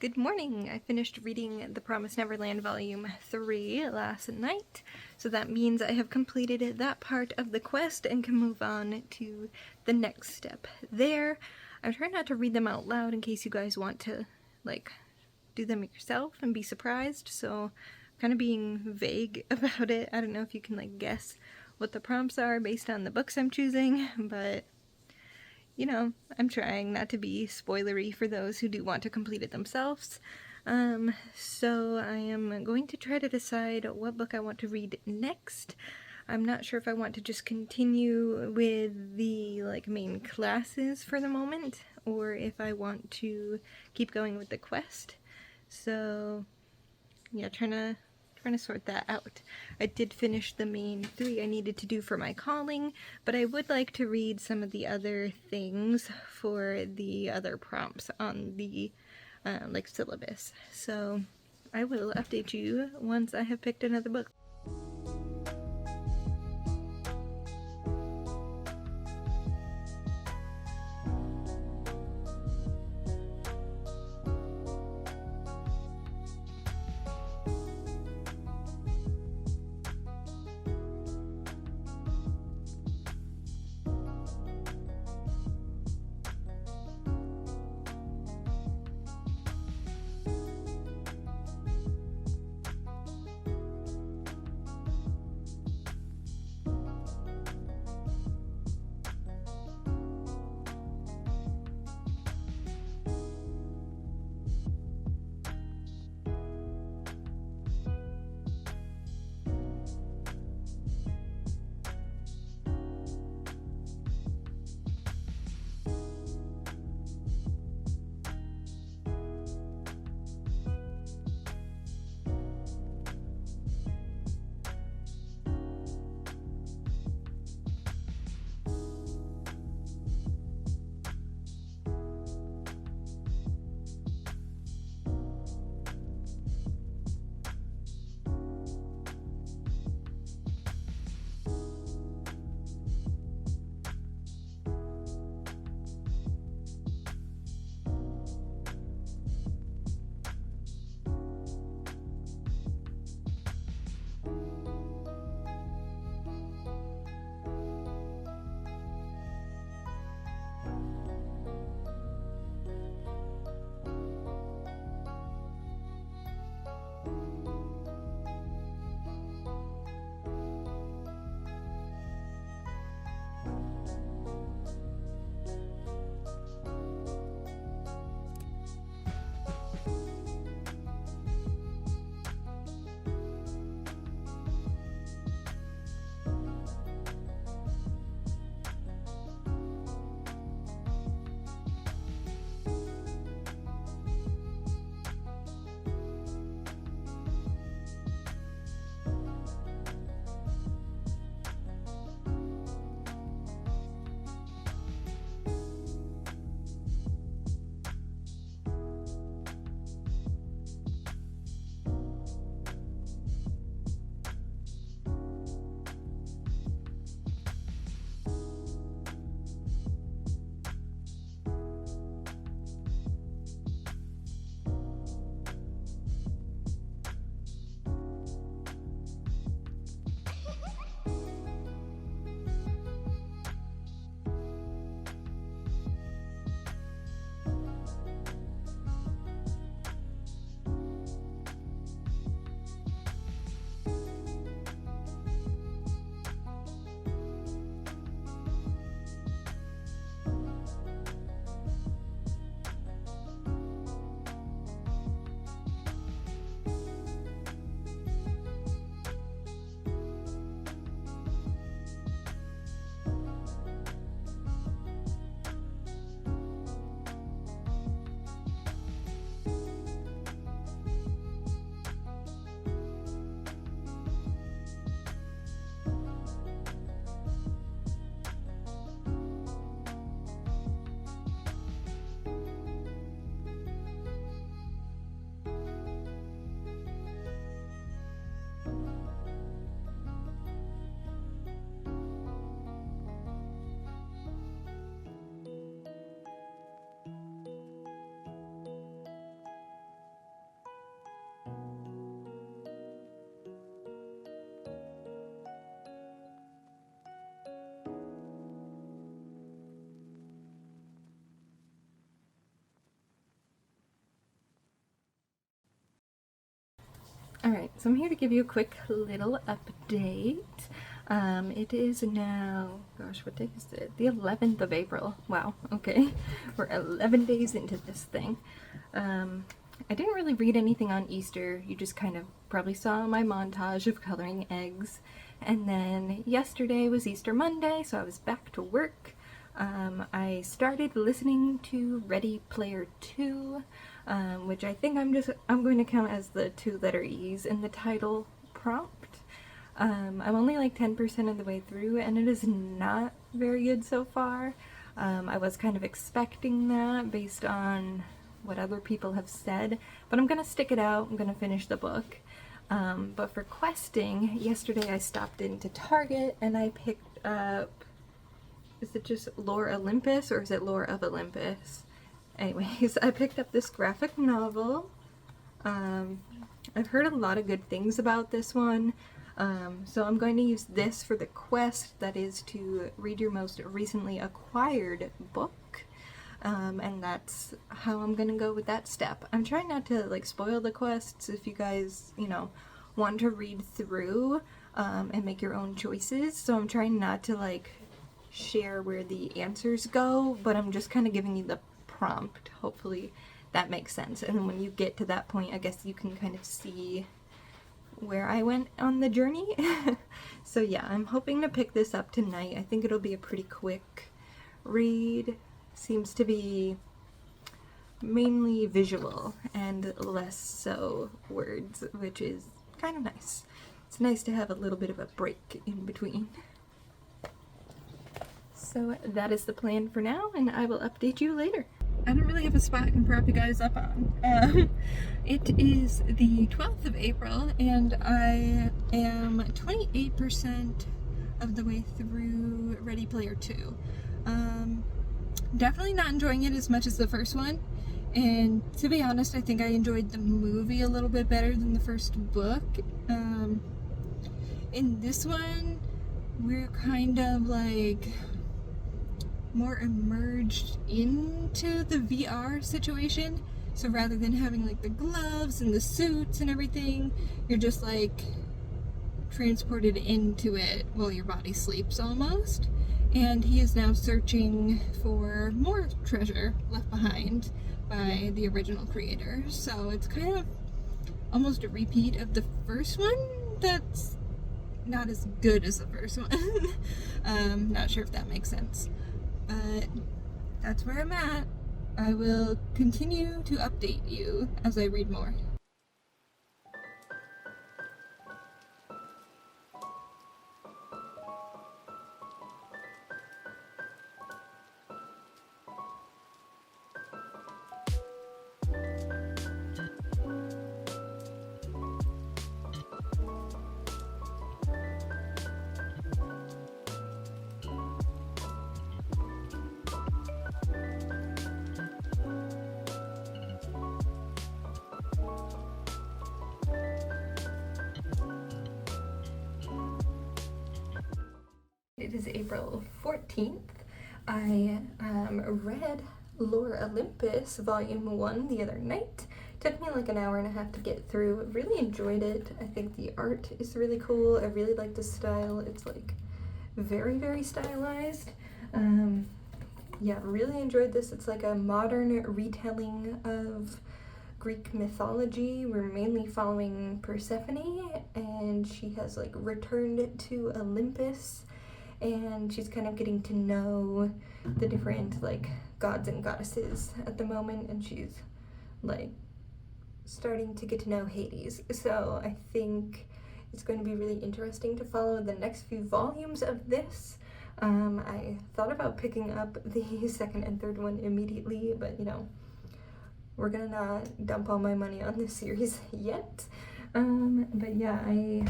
Good morning! I finished reading The Promised Neverland Volume 3 last night, so that means I have completed that part of the quest and can move on to the next step there. I'm trying not to read them out loud in case you guys want to, do them yourself and be surprised, so I'm kind of being vague about it. I don't know if you can, guess what the prompts are based on the books I'm choosing, but you know, I'm trying not to be spoilery for those who do want to complete it themselves. So I am going to try to decide what book I want to read next. I'm not sure if I want to just continue with the main classes for the moment, or if I want to keep going with the quest. So yeah, trying to sort that out. I did finish the main 3 I needed to do for my calling, but I would like to read some of the other things for the other prompts on the syllabus. So I will update you once I have picked another book. Alright, so I'm here to give you a quick little update. It is now, gosh, what day is it? The 11th of April. Wow, okay. We're 11 days into this thing. I didn't really read anything on Easter. You just kind of probably saw my montage of coloring eggs. And then yesterday was Easter Monday, so I was back to work. I started listening to Ready Player 2, which I think I'm going to count as the 2 letter E's in the title prompt. I'm only like 10% of the way through, and it is not very good so far. I was kind of expecting that based on what other people have said, but I'm gonna stick it out. I'm gonna finish the book. But for questing, yesterday I stopped into Target and I picked up, is it just Lore Olympus or is it Lore of Olympus? Anyways, I picked up this graphic novel. I've heard a lot of good things about this one. So I'm going to use this for the quest, that is to read your most recently acquired book. And that's how I'm gonna go with that step. I'm trying not to like spoil the quests if you guys, you know, want to read through and make your own choices. So I'm trying not to like share where the answers go, but I'm just kind of giving you the prompt. Hopefully that makes sense. And then when you get to that point, I guess you can kind of see where I went on the journey. So yeah, I'm hoping to pick this up tonight. I think it'll be a pretty quick read. Seems to be mainly visual and less so words, which is kind of nice. It's nice to have a little bit of a break in between. So that is the plan for now, and I will update you later. I don't really have a spot I can prop you guys up on. It is the 12th of April, and I am 28% of the way through Ready Player 2. Definitely not enjoying it as much as the first one, and to be honest, I think I enjoyed the movie a little bit better than the first book. In this one, we're kind of like more immersed into the VR situation, so rather than having like the gloves and the suits and everything, you're just like transported into it while your body sleeps almost. And he is now searching for more treasure left behind by the original creator. So it's kind of almost a repeat of the first one that's not as good as the first one. Not sure if that makes sense. But that's where I'm at. I will continue to update you as I read more. It is April 14th. I read Lore Olympus Volume 1 the other night. Took me like an hour and a half to get through. Really enjoyed it. I think the art is really cool. I really like the style. It's like very, very stylized. Yeah, really enjoyed this. It's like a modern retelling of Greek mythology. We're mainly following Persephone, and she has like returned to Olympus, and she's kind of getting to know the different like gods and goddesses at the moment, and she's like starting to get to know Hades. So I think it's going to be really interesting to follow the next few volumes of this. I thought about picking up the second and third one immediately, but you know, we're gonna not dump all my money on this series yet. But yeah, I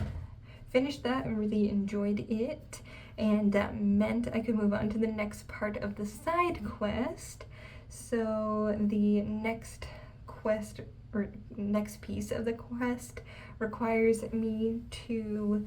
finished that and really enjoyed it, and that meant I could move on to the next part of the side quest. So the next quest, or next piece of the quest, requires me to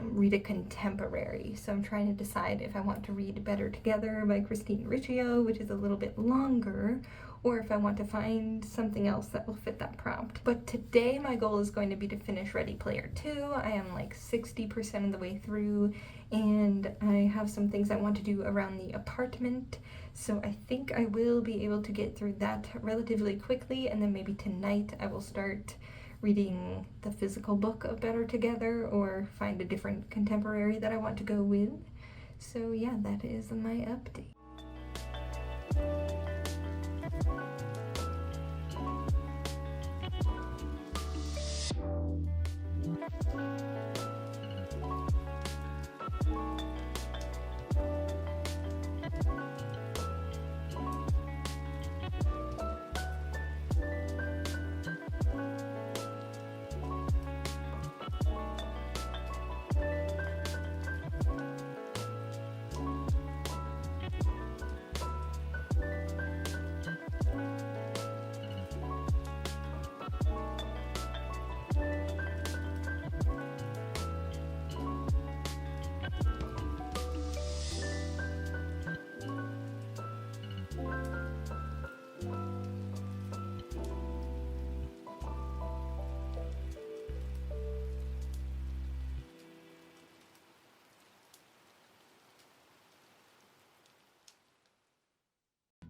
read a contemporary. So I'm trying to decide if I want to read Better Together by Christine Riccio, which is a little bit longer, or if I want to find something else that will fit that prompt. But today my goal is going to be to finish Ready Player 2. I am like 60% of the way through, and I have some things I want to do around the apartment. So I think I will be able to get through that relatively quickly, and then maybe tonight I will start reading the physical book of Better Together, or find a different contemporary that I want to go with. So yeah, that is my update.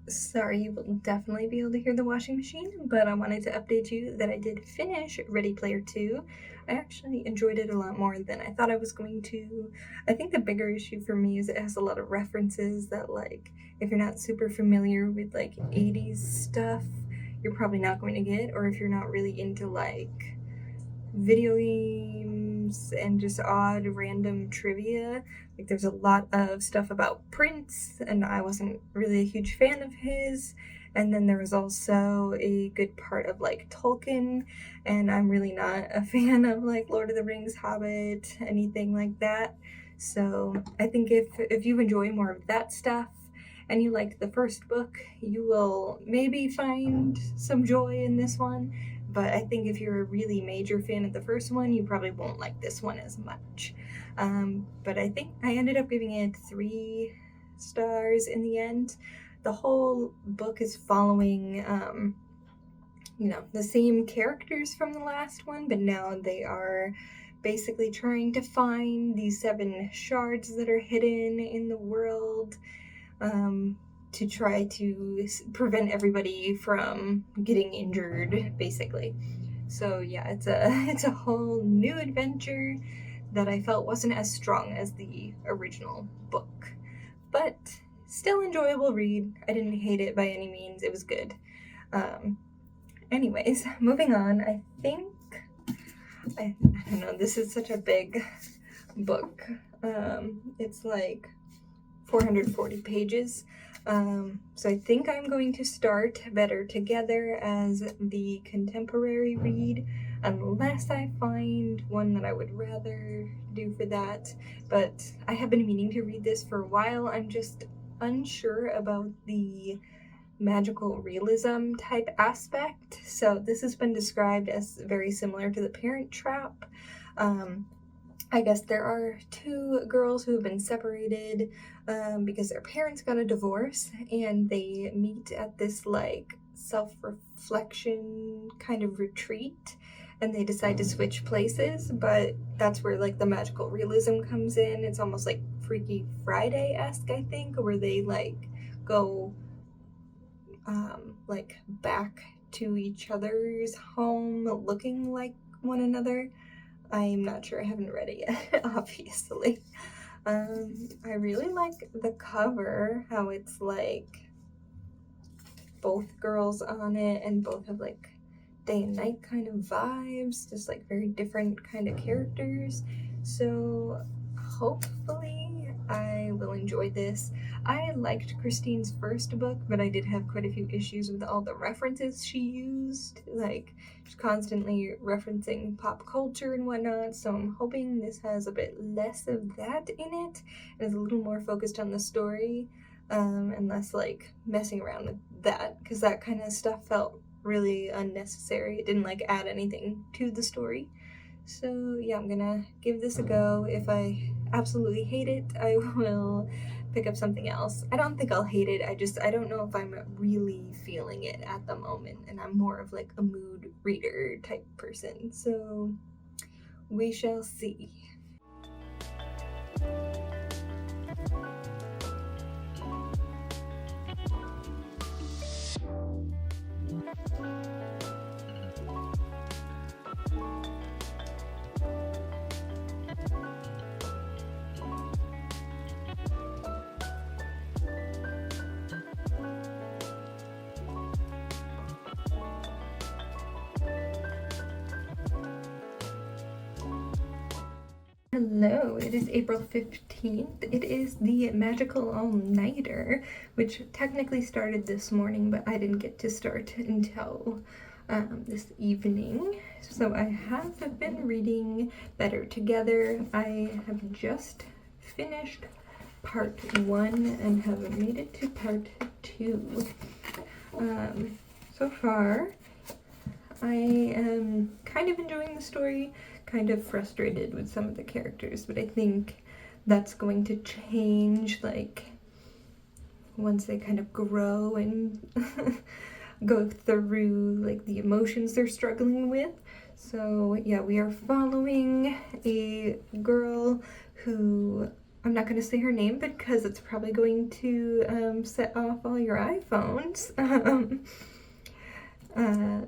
Sorry, you will definitely be able to hear the washing machine, but I wanted to update you that I did finish Ready Player 2. I actually enjoyed it a lot more than I thought I was going to. I think the bigger issue for me is it has a lot of references that, like, if you're not super familiar with, like, 80s stuff, you're probably not going to get, or if you're not really into, like, video games and just odd random trivia. Like, there's a lot of stuff about Prince, and I wasn't really a huge fan of his. And then there was also a good part of, like, Tolkien, and I'm really not a fan of, like, Lord of the Rings, Hobbit, anything like that. So I think if you enjoy more of that stuff and you liked the first book, you will maybe find some joy in this one. But I think if you're a really major fan of the first one, you probably won't like this one as much. But I think I ended up giving it 3 stars in the end. The whole book is following, the same characters from the last one, but now they are basically trying to find these 7 shards that are hidden in the world, to try to prevent everybody from getting injured, basically. So yeah, it's a whole new adventure that I felt wasn't as strong as the original book, but still enjoyable read. I didn't hate it by any means. It was good. Anyways, moving on. I think I don't know. This is such a big book. It's like 440 pages. So I think I'm going to start Better Together as the contemporary read, unless I find one that I would rather do for that. But I have been meaning to read this for a while. I'm just unsure about the magical realism type aspect. So this has been described as very similar to The Parent Trap. I guess there are 2 girls who have been separated because their parents got a divorce, and they meet at this like self-reflection kind of retreat, and they decide to switch places. But that's where like the magical realism comes in. It's almost like Freaky Friday-esque, I think, where they like go like back to each other's home looking like one another. I'm not sure, I haven't read it yet, obviously. I really like the cover, how it's like both girls on it and both have like day and night kind of vibes, just like very different kind of characters. So hopefully I will enjoy this. I liked Christine's first book, but I did have quite a few issues with all the references she used. Like, she's constantly referencing pop culture and whatnot, so I'm hoping this has a bit less of that in it, and is a little more focused on the story, and less like messing around with that, because that kind of stuff felt really unnecessary. It didn't like add anything to the story. So yeah, I'm gonna give this a go. If I absolutely hate it, I will pick up something else. I don't think I'll hate it, I don't know if I'm really feeling it at the moment, and I'm more of like a mood reader type person, so we shall see. Hello, it is April 15th. It is the Magical All-Nighter, which technically started this morning, but I didn't get to start until this evening. So I have been reading Better Together. I have just finished part 1 and have made it to part 2. So far, I am kind of enjoying the story, kind of frustrated with some of the characters, but I think that's going to change, like, once they kind of grow and go through, like, the emotions they're struggling with. So, yeah, we are following a girl who, I'm not going to say her name because it's probably going to set off all your iPhones.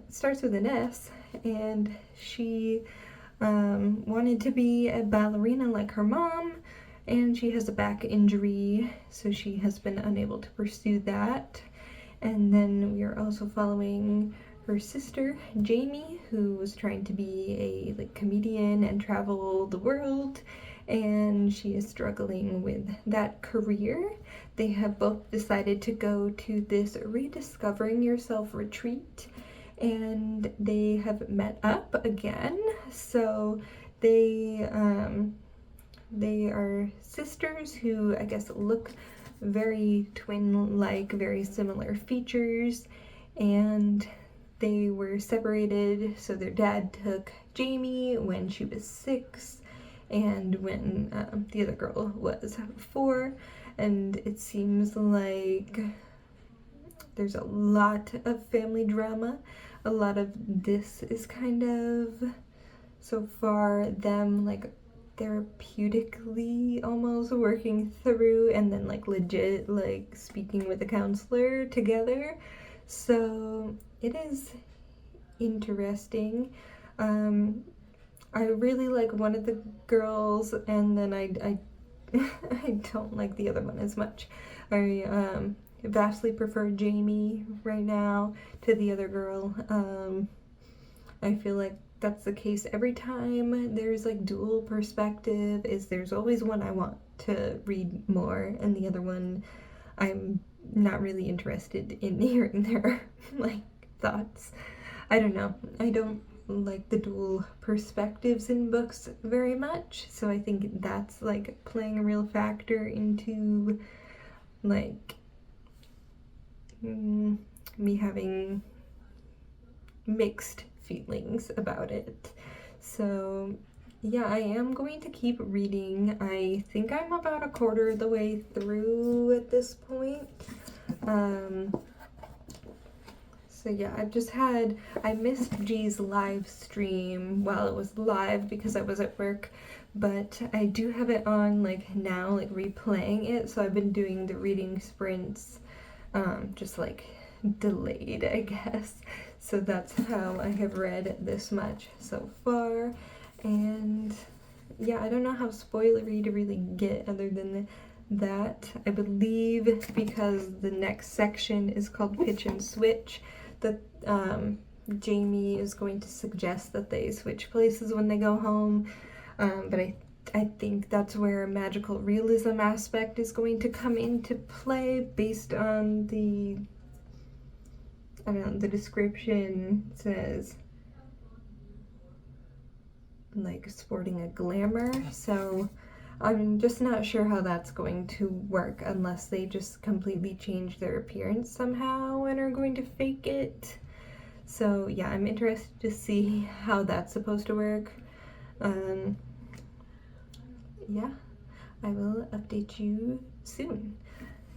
Starts with an S, and she wanted to be a ballerina like her mom, and she has a back injury, so she has been unable to pursue that. And then we are also following her sister, Jamie, who was trying to be a comedian and travel the world, and she is struggling with that career. They have both decided to go to this Rediscovering Yourself retreat, and they have met up again. So they are sisters who I guess look very twin-like, very similar features, and they were separated. So their dad took Jamie when she was 6, and when the other girl was 4, and it seems like there's a lot of family drama. A lot of this is kind of, so far, them like therapeutically almost working through, and then like legit like speaking with a counselor together. So it is interesting. I really like one of the girls, and then I I don't like the other one as much. I vastly prefer Jamie right now to the other girl. I feel like that's the case every time there's like dual perspective, is there's always one I want to read more, and the other one I'm not really interested in hearing their like thoughts. I don't know. I don't like the dual perspectives in books very much, so I think that's like playing a real factor into like me having mixed feelings about it. So yeah, I am going to keep reading. I think I'm about a quarter of the way through at this point. So yeah, I missed G's live stream while it was live because I was at work, but I do have it on like now, like replaying it, so I've been doing the reading sprints, just like delayed, I guess. So that's how I have read this much so far, and yeah, I don't know how spoilery to really get other than that. I believe because the next section is called Pitch and Switch, that Jamie is going to suggest that they switch places when they go home, but I think that's where a magical realism aspect is going to come into play based on the, I don't know, the description says like sporting a glamour, so I'm just not sure how that's going to work unless they just completely change their appearance somehow and are going to fake it. So yeah, I'm interested to see how that's supposed to work. Yeah, I will update you soon.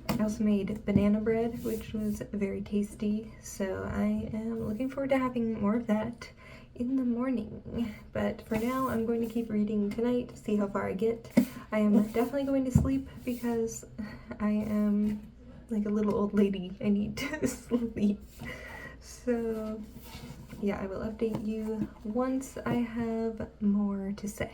I also made banana bread, which was very tasty, so I am looking forward to having more of that in the morning. But for now, I'm going to keep reading tonight, see how far I get. I am definitely going to sleep because I am like a little old lady. I need to sleep. So yeah, I will update you once I have more to say.